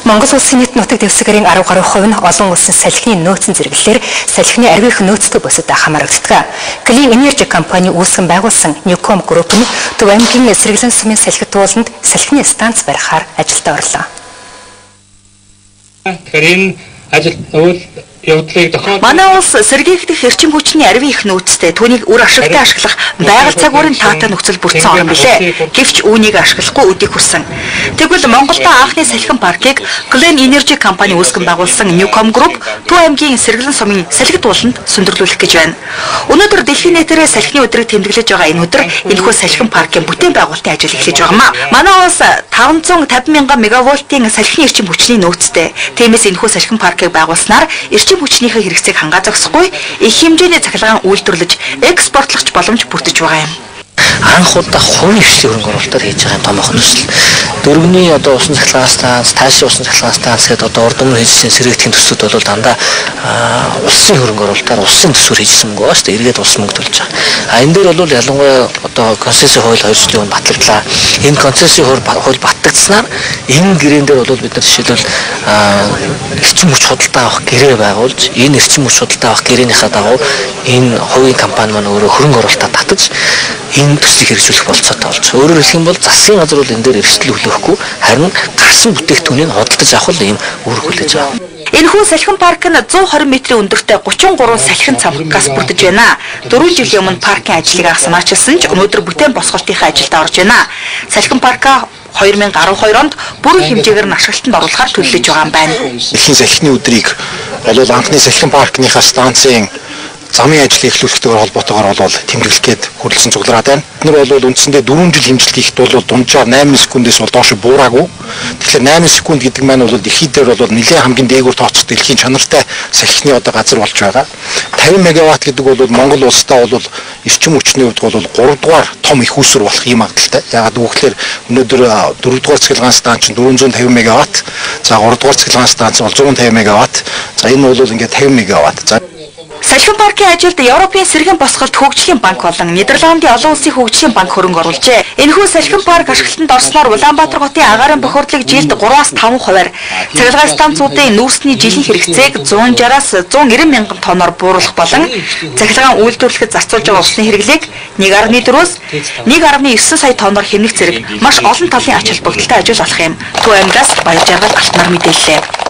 Монгол улсын нийт нутаг дэвсгэрийн 10 гаруй хувь нь олон улсын салхины нөөцийн зэрэглэлээр салхины арвих нөөцтэй бусадаа хамаарагддаг. Clean Energy компани үүсгэн байгуулсан Newcom Group нь Төв аймгийн эсрэглэн сумын салхи тууланд салхины станц барихаар ажилд орлоо. Манай улс сэргийгдэх эрчим хүчний арвин их нөөцтэй түүнийг үр ашигтай ашиглах байгаль цагуурын таатай нөхцөл бүрдсэн орн билээ. Гэвч үүнийг ашиглахгүй өдийг хүрсэн. Тэгвэл Монголда анхны салхин паркийг Clean Energy компани үүсгэн байгуулсан Newcom Group Төв аймгийн сэргэлэн сумын салхи тууланд сүндэрлүүлэх гэж байна. Өнөөдөр дэлхийн нийтээр салхины өдрийг тэмдэглэж байгаа энэ өдөр энэхүү салхин паркийн бүтээн байгуулалтын ажил эхлэж байгаамаа. Манай улс 550 мянган мегавольтын салхины эрчим хүчний нөөцтэй. Тиймээс энэхүү салхин паркийг байгуулснаар эрчим хүчнийхээ хэрэгцээг хангаа зогсохгүй их хэмжээний цахилгаан үйлдвэрлэж экспортлох боломж бүрдэж байгаа юм. Анх удаа хувийн хвшлийн хөрөнгө оруулалтаар хийж байгаа томоохон төсөл. Дөрөвний одоо усан цахилгаан станц, таашийн усан цахилгаан станц гэдэг одоо урд өмнө хийсэн сэргээгдэхин төслүүд бол дандаа улсын хөрөнгө оруулалтаар улсын төсвөр хийсэн мөнгөө шүү дээ. Эргээд улс мөнгө төлж байгаа. Энэ дээр бол ялангуяа одоо концессийн хууль 2 жилийн өмнө батлагдлаа. Энэ концессийн хууль батлагдсанаар энэ гэрээн дээр бол бид нар жишээлбэл эрчим хүч худалдаа авах гэрээ байгуулж, энэ эрчим хүч худалдаа авах гэрээнийхээ дагуу энэ хувийн компани маань өөрөө хөрөнгө оруулалтаа татаж энэ төслийг хэрэгжүүлэх болцоотой болж. Өөрөөр хэлэх юм бол засгийн газар бол энэ дээр эрсдэл хүлээхгүй харин гарсан бүтээгдэхүүнийг худалдаж авах юм үүрэг хүлээж байгаа. Энэхүү салхин парк нь 120 м өндөртэй 33 салхин цамхгаас бүрдэж байна. 4 жилийн өмнө паркын ажлыг асмаачилсан ч өнөөдөр бүтээн босголтынхаа ажилд орж байна. Салхин парка 2012 онд бүрэн хэмжээгээр нь ашиглалтанд оруулахар төлөвлөж байгаа юм байна. Дэлхийн салхины өдрийг болов анхны салхин паркныхаа станцын замын ажлыг эхлүүлэхтэйгээр холбоотойгоор бол тэмдэглэх гээд хөрлөсөн цуглараад байна. Бид нар бол үндсэндээ 4 жил хэмжилт хийхэд бол дунджаар 8 секундээс бол доош буураагүй. Тэгэхээр 8 секунд гэдэг маань бол дэлхийд дээр бол нэлээд хамгийн дээгүүр тооцох дэлхийн чанартай салхины одоо газар болж байгаа. 50 мегаватт гэдэг бол Монгол улсдаа бол эрчим хүчний хувьд бол 3 дугаар том их үүсвэр болох юм агталтай. Яагаад гэвэл өнөөдөр 4 дугаар цахилгаан станц чинь 450 мегаватт, за 3 дугаар цахилгаан станц бол 150 мегаватт. За энэ бол ингээд 50 мегаватт. За салхин паркийн ажилд Европын сэргээн босголт хөгжлийн банк болон Нидерландын олон улсын хөгжлийн банк хөрөнгө оруулжээ. Энэхүү салхин парк ашиглалтанд орсноор Улаанбаатар хотын агаарын бохирдлыг жилд 3-аас 5 хувиар, цахилгаан станцуудын нүүрсний жилийн хэрэгцээг 160-аас 190 мянган тонноор бууруулах болон цахилгаан үйлдвэрлэхэд зарцуулж байгаа усны хэрэглээг 1.4-өөс 1.9 сая тонноор хэмнэх зэрэг маш олон талын ач холбогдолтой ажил болох юм. Төв аймгаас Баяр Жаргал Алтнаар мэдээллээ.